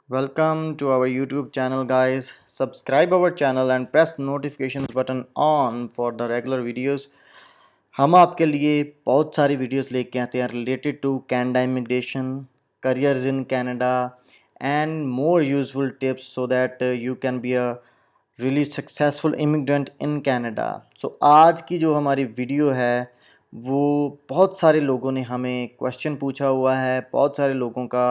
Welcome to our YouTube channel guys. Subscribe our channel and press notifications button on for the regular videos. हम आपके लिए बहुत सारी videos लेके आते हैं related to Canada immigration, careers in Canada and more useful tips so that you can be a really successful immigrant in Canada. So आज की जो हमारी वीडियो है वो बहुत सारे लोगों ने हमें क्वेश्चन पूछा हुआ है। बहुत सारे लोगों का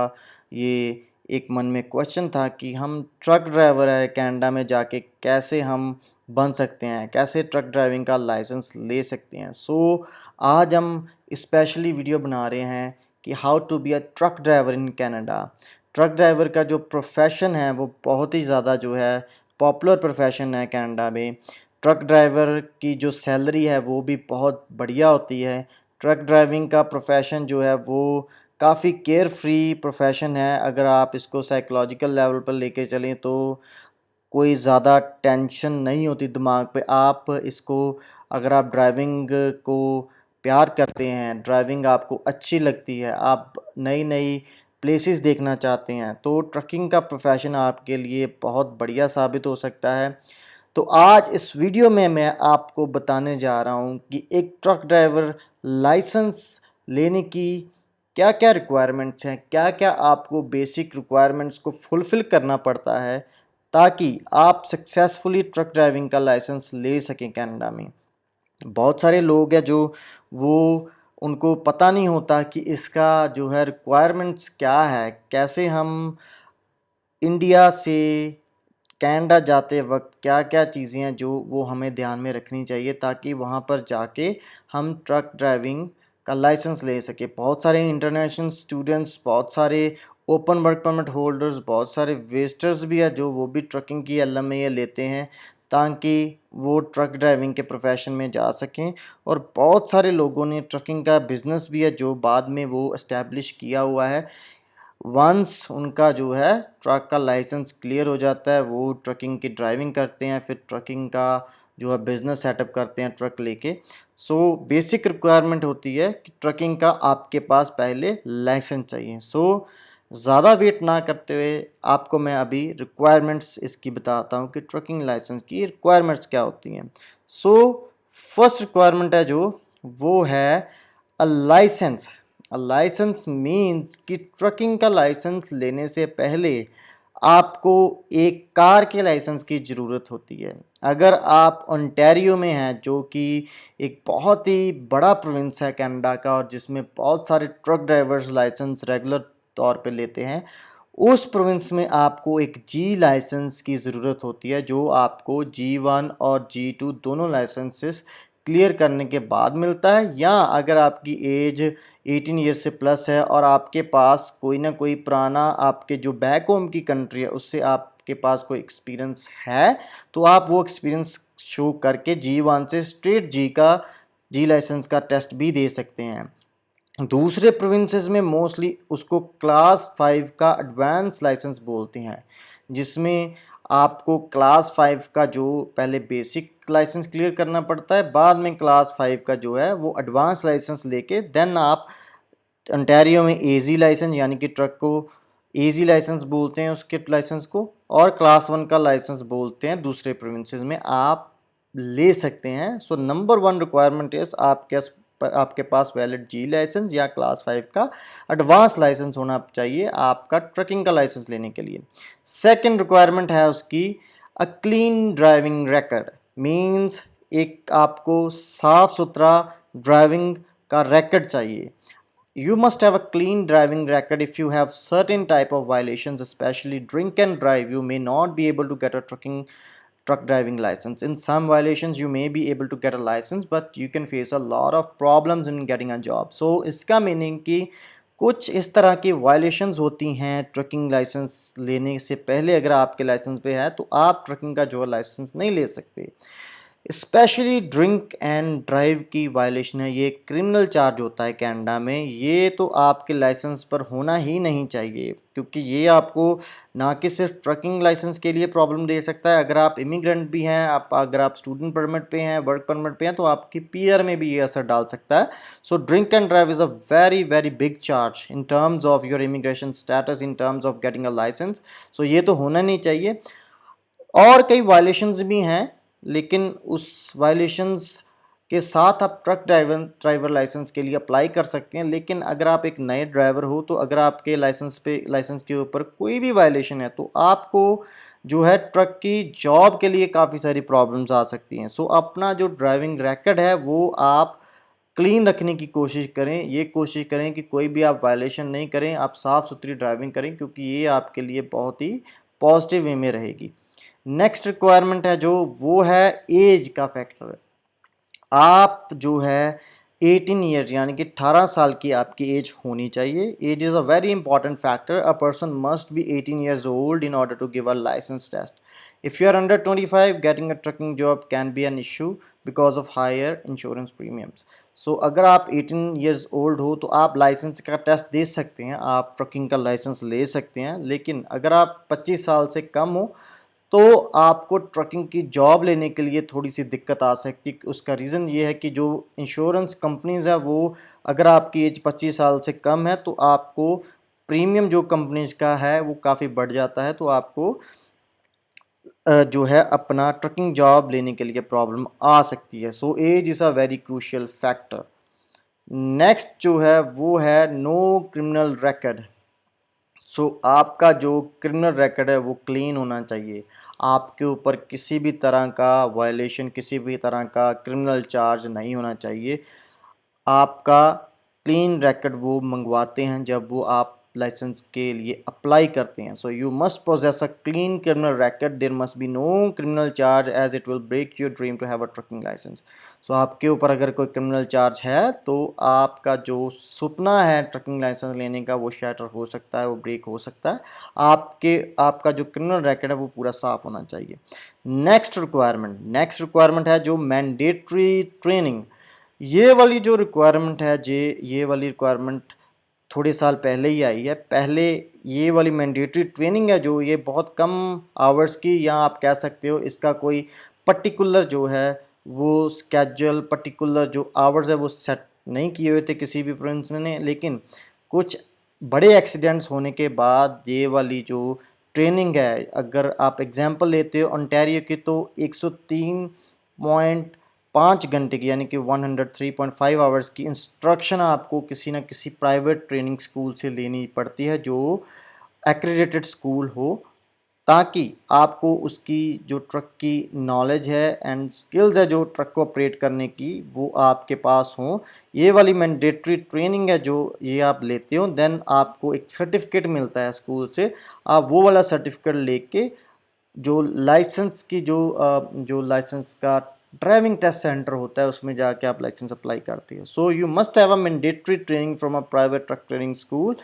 ये एक मन में क्वेश्चन था कि हम ट्रक ड्राइवर है कनाडा में जाके कैसे हम बन सकते हैं, कैसे ट्रक ड्राइविंग का लाइसेंस ले सकते हैं। आज हम स्पेशली वीडियो बना रहे हैं कि how to be a truck driver in Canada. Truck driver का जो प्रोफेशन है वो बहुत ही ज़्यादा जो है पॉपुलर प्रोफेशन है कनाडा में। ट्रक ड्राइवर की जो सैलरी है वो भी बहुत बढ़िया होती है। ट्रक ड्राइविंग का प्रोफेशन जो है वो काफ़ी केयर फ्री प्रोफेशन है। अगर आप इसको साइकोलॉजिकल लेवल पर लेके चलें तो कोई ज़्यादा टेंशन नहीं होती दिमाग पे। आप इसको अगर आप ड्राइविंग को प्यार करते हैं, ड्राइविंग आपको अच्छी लगती है, आप नई नई प्लेसेस देखना चाहते हैं तो ट्रकिंग का प्रोफेशन आपके लिए बहुत बढ़िया साबित हो सकता है। तो आज इस वीडियो में मैं आपको बताने जा रहा हूँ कि एक ट्रक ड्राइवर लाइसेंस लेने की क्या क्या रिक्वायरमेंट्स हैं, क्या क्या आपको बेसिक रिक्वायरमेंट्स को फुलफ़िल करना पड़ता है ताकि आप सक्सेसफुली ट्रक ड्राइविंग का लाइसेंस ले सकें कनाडा में। बहुत सारे लोग हैं जो वो उनको पता नहीं होता कि इसका जो है रिक्वायरमेंट्स क्या है, कैसे हम इंडिया से कनाडा जाते वक्त क्या क्या चीज़ें हैं जो वो हमें ध्यान में रखनी चाहिए ताकि वहाँ पर जाके हम ट्रक ड्राइविंग का लाइसेंस ले सके। बहुत सारे इंटरनेशनल स्टूडेंट्स, बहुत सारे ओपन वर्क परमिट होल्डर्स, बहुत सारे वेस्टर्स भी है जो वो भी ट्रकिंग की LMA लेते हैं ताकि वो ट्रक ड्राइविंग के प्रोफेशन में जा सकें। और बहुत सारे लोगों ने ट्रकिंग का बिज़नेस भी है जो बाद में वो इस्टेब्लिश किया हुआ है। वंस उनका जो है ट्रक का लाइसेंस क्लियर हो जाता है वो ट्रकिंग की ड्राइविंग करते हैं, फिर ट्रकिंग का जो है बिज़नेस सेटअप करते हैं ट्रक लेके। बेसिक रिक्वायरमेंट होती है कि ट्रकिंग का आपके पास पहले लाइसेंस चाहिए। ज़्यादा वेट ना करते हुए आपको मैं अभी रिक्वायरमेंट्स इसकी बताता हूँ कि ट्रकिंग लाइसेंस की रिक्वायरमेंट्स क्या होती हैं। सो फर्स्ट रिक्वायरमेंट है जो वो है अ लाइसेंस। अ लाइसेंस मीन्स कि ट्रकिंग का लाइसेंस लेने से पहले आपको एक कार के लाइसेंस की ज़रूरत होती है। अगर आप ओंटारियो में हैं जो कि एक बहुत ही बड़ा प्रोविंस है कनाडा का और जिसमें बहुत सारे ट्रक ड्राइवर्स लाइसेंस रेगुलर तौर पे लेते हैं, उस प्रोविंस में आपको एक जी लाइसेंस की ज़रूरत होती है जो आपको G1 और G2 दोनों लाइसेंसेस क्लियर करने के बाद मिलता है। या अगर आपकी एज 18 ईयर्स से प्लस है और आपके पास कोई ना कोई पुराना आपके जो बैक होम की कंट्री है उससे आपके पास कोई एक्सपीरियंस है तो आप वो एक्सपीरियंस शो करके G1 से स्ट्रेट जी लाइसेंस का टेस्ट भी दे सकते हैं। दूसरे प्रोविंसेस में मोस्टली उसको क्लास 5 का एडवांस लाइसेंस बोलते हैं, जिसमें आपको क्लास 5 का जो पहले बेसिक लाइसेंस क्लियर करना पड़ता है, बाद में क्लास 5 का जो है वो एडवांस लाइसेंस लेके देन आप ओंटारियो में एजी लाइसेंस यानी कि ट्रक को एजी लाइसेंस बोलते हैं उसके लाइसेंस को, और क्लास 1 का लाइसेंस बोलते हैं दूसरे प्रोविंसेस में आप ले सकते हैं। नंबर 1 रिक्वायरमेंट इज आपके पास वैलिड जी लाइसेंस या क्लास 5 का एडवांस लाइसेंस होना चाहिए आपका ट्रकिंग का लाइसेंस लेने के लिए। सेकंड रिक्वायरमेंट है उसकी a clean driving record. Means एक आपको साफ सुथरा ड्राइविंग का रिकॉर्ड चाहिए। You must have a clean driving record. If you have certain type of violations, especially drink and drive, you may not be able to get a truck driving license. In some violations you may be able to get a license but you can face a lot of problems in getting a job. So इसका meaning कि कुछ इस तरह की violations होती हैं trucking licence लेने से पहले। अगर आपके लाइसेंस पे है तो आप ट्रकिंग का जो लाइसेंस नहीं ले सकते। स्पेशली ड्रिंक एंड ड्राइव की वायलेशन है, ये क्रिमिनल चार्ज होता है कनाडा में। ये तो आपके लाइसेंस पर होना ही नहीं चाहिए, क्योंकि ये आपको ना कि सिर्फ ट्रकिंग लाइसेंस के लिए प्रॉब्लम दे सकता है, अगर आप इमिग्रेंट भी हैं, अगर आप स्टूडेंट परमिट पे हैं, वर्क परमिट पे हैं, तो आपकी पीआर में भी ये असर डाल सकता है। So drink and drive is a very very big charge in terms of your immigration status, in terms of getting a licence. So ये तो होना नहीं चाहिए। और कई वायलेशंस भी हैं, लेकिन उस वायलेशंस के साथ आप ट्रक ड्राइवर लाइसेंस के लिए अप्लाई कर सकते हैं। लेकिन अगर आप एक नए ड्राइवर हो, तो अगर आपके लाइसेंस के ऊपर कोई भी वायलेशन है, तो आपको जो है ट्रक की जॉब के लिए काफ़ी सारी प्रॉब्लम्स आ सकती हैं। सो अपना जो ड्राइविंग रिकॉर्ड है वो आप क्लीन रखने की कोशिश करें। ये कोशिश करें कि कोई भी आप वायलेशन नहीं करें, आप साफ़ सुथरी ड्राइविंग करें, क्योंकि ये आपके लिए बहुत ही पॉजिटिव वे में रहेगी। नेक्स्ट रिक्वायरमेंट है जो, वो है एज का फैक्टर। आप जो है 18 ईयर यानी कि 18 साल की आपकी एज होनी चाहिए। Age is a very important factor. A person must be 18 years old in order to give a licence test. If you are under 25, getting a trucking job can be an issue because of higher insurance premiums. So अगर आप 18 years old हो, तो आप licence का test दे सकते हैं, आप trucking का लाइसेंस ले सकते हैं। लेकिन अगर आप 25 साल से कम हो, तो आपको ट्रकिंग की जॉब लेने के लिए थोड़ी सी दिक्कत आ सकती है। उसका रीज़न ये है कि जो इंश्योरेंस कंपनीज़ है, वो अगर आपकी एज 25 साल से कम है, तो आपको प्रीमियम जो कंपनीज का है वो काफ़ी बढ़ जाता है, तो आपको जो है अपना ट्रकिंग जॉब लेने के लिए प्रॉब्लम आ सकती है। So age is a very crucial factor. Next जो है वो है नो क्रिमिनल रिकॉर्ड। आपका जो क्रिमिनल रिकॉर्ड है वो क्लीन होना चाहिए। आपके ऊपर किसी भी तरह का वायलेशन, किसी भी तरह का क्रिमिनल चार्ज नहीं होना चाहिए। आपका क्लीन रिकॉर्ड वो मंगवाते हैं जब वो आप लाइसेंस के लिए अप्लाई करते हैं। So you must possess a clean criminal record, there must be no criminal charge as it will break your dream to have a trucking licence. आपके ऊपर अगर कोई क्रिमिनल चार्ज है, तो आपका जो सपना है ट्रकिंग लाइसेंस लेने का, वो शैटर हो सकता है, वो ब्रेक हो सकता है। आपका जो क्रिमिनल रिकॉर्ड है वो पूरा साफ होना चाहिए। नेक्स्ट रिक्वायरमेंट है जो मैंडेटरी ट्रेनिंग। ये वाली जो रिक्वायरमेंट है, ये वाली रिक्वायरमेंट थोड़े साल पहले ही आई है। पहले ये वाली मैंडेटरी ट्रेनिंग है जो, ये बहुत कम आवर्स की, या आप कह सकते हो इसका कोई पर्टिकुलर जो है वो स्केड्यूल, पर्टिकुलर जो आवर्स है वो सेट नहीं किए हुए थे किसी भी प्रिंसिपल ने। लेकिन कुछ बड़े एक्सीडेंट्स होने के बाद ये वाली जो ट्रेनिंग है, अगर आप एग्जांपल लेते हो ओंटारियो की, तो 103.5 घंटे की, यानी कि 103.5 आवर्स की इंस्ट्रक्शन आपको किसी ना किसी प्राइवेट ट्रेनिंग स्कूल से लेनी पड़ती है, जो एक्रेडिटेड स्कूल हो, ताकि आपको उसकी जो ट्रक की नॉलेज है एंड स्किल्स है जो ट्रक को ऑपरेट करने की, वो आपके पास हो। ये वाली मैंडेटरी ट्रेनिंग है जो ये आप लेते हो, देन आपको एक सर्टिफिकेट मिलता है स्कूल से। आप वो वाला सर्टिफिकेट लेके जो लाइसेंस की जो लाइसेंस का ड्राइविंग टेस्ट सेंटर होता है, उसमें जाके आप लाइसेंस अप्लाई करते हो। सो you must have a mandatory training from a private truck training school.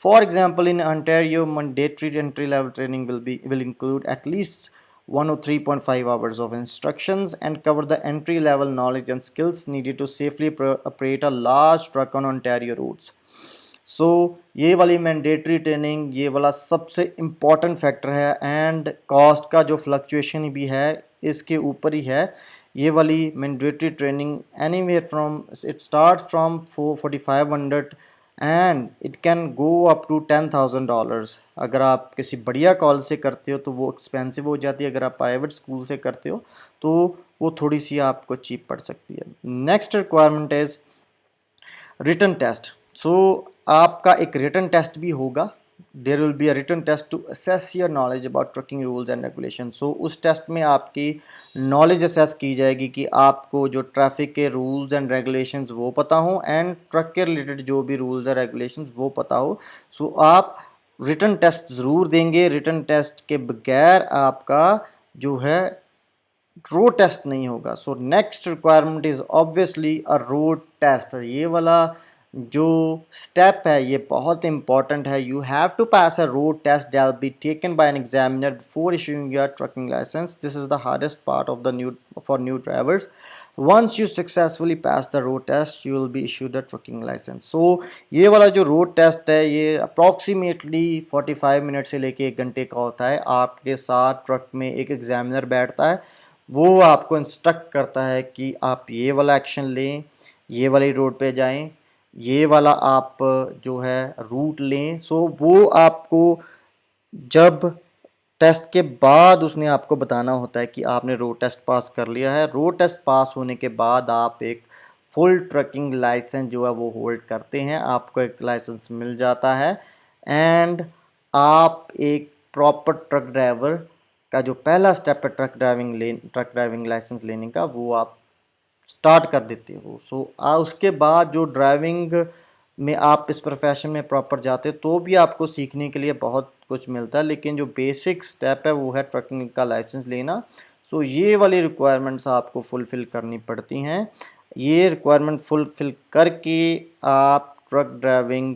For example, in Ontario, mandatory entry-level training will include at least 103.5 hours of instructions and cover the entry-level knowledge and skills needed to safely operate a large truck on Ontario roads. ये वाली mandatory training, ये वाला सबसे important factor है, and cost का जो fluctuation भी है इसके ऊपर ही है। ये वाली mandatory training anywhere from, it start from 4,500 and it can go up to $10,000। अगर आप किसी बढ़िया कॉलेज से करते हो तो वो एक्सपेंसिव हो जाती है, अगर आप प्राइवेट स्कूल से करते हो तो वो थोड़ी सी आपको चीप पड़ सकती है। Next requirement is written test. आपका एक रिटन टेस्ट भी होगा। There will be a written test to assess your knowledge about trucking rules and regulation. उस टेस्ट में आपकी नॉलेज असेस की जाएगी कि आपको जो ट्रैफिक के रूल्स एंड रेगुलेशंस वो पता हो, एंड ट्रक के रिलेटेड जो भी रूल्स एंड रेगुलेशंस वो पता हो। आप रिटन टेस्ट ज़रूर देंगे। रिटन टेस्ट के बगैर आपका जो है रोड टेस्ट नहीं होगा। Next requirement is obviously a road test. ये वाला जो स्टेप है ये बहुत इंपॉर्टेंट है। You have to pass a road test that be taken by an examiner before issuing your trucking licence. This is the hardest part of the new for new drivers. Once you successfully pass the road test you will be issued a trucking licence. So ये वाला जो road test है ये approximately 45 minute से लेके 1 घंटे का होता है। आपके साथ ट्रक में एक एग्जामिनर बैठता है, वो आपको इंस्ट्रक्ट करता है कि आप ये वाला एक्शन लें, ये वाली रोड पे जाएं, ये वाला आप जो है रूट लें। सो वो आपको जब टेस्ट के बाद उसने आपको बताना होता है कि आपने रोड टेस्ट पास कर लिया है। रोड टेस्ट पास होने के बाद आप एक फुल ट्रकिंग लाइसेंस जो है वो होल्ड करते हैं, आपको एक लाइसेंस मिल जाता है एंड आप एक प्रॉपर ट्रक ड्राइवर का जो पहला स्टेप है ट्रक ड्राइविंग लाइसेंस लेने का, वो आप स्टार्ट कर देते हो। सो उसके बाद जो ड्राइविंग में आप इस प्रोफेशन में प्रॉपर जाते हो तो भी आपको सीखने के लिए बहुत कुछ मिलता है, लेकिन जो बेसिक स्टेप है वो है ट्रकिंग का लाइसेंस लेना। सो ये वाली रिक्वायरमेंट्स आपको फुलफ़िल करनी पड़ती हैं। ये रिक्वायरमेंट फुलफ़िल करके आप ट्रक ड्राइविंग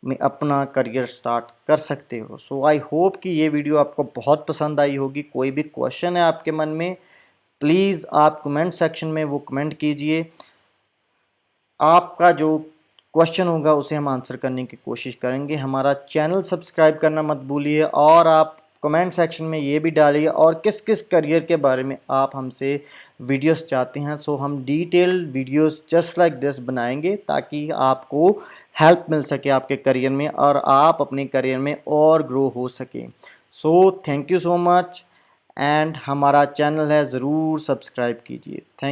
में अपना करियर स्टार्ट कर सकते हो। सो आई होप कि ये वीडियो आपको बहुत पसंद आई होगी। कोई भी क्वेश्चन है आपके मन में, प्लीज़ आप कमेंट सेक्शन में वो कमेंट कीजिए। आपका जो क्वेश्चन होगा उसे हम आंसर करने की कोशिश करेंगे। हमारा चैनल सब्सक्राइब करना मत भूलिए और आप कमेंट सेक्शन में ये भी डालिए और किस किस करियर के बारे में आप हमसे वीडियोस चाहते हैं। सो हम detailed videos just like this बनाएंगे ताकि आपको हेल्प मिल सके आपके करियर में और आप अपने करियर में और ग्रो हो सके। So thank you so much and हमारा चैनल है ज़रूर सब्सक्राइब कीजिए। थैंक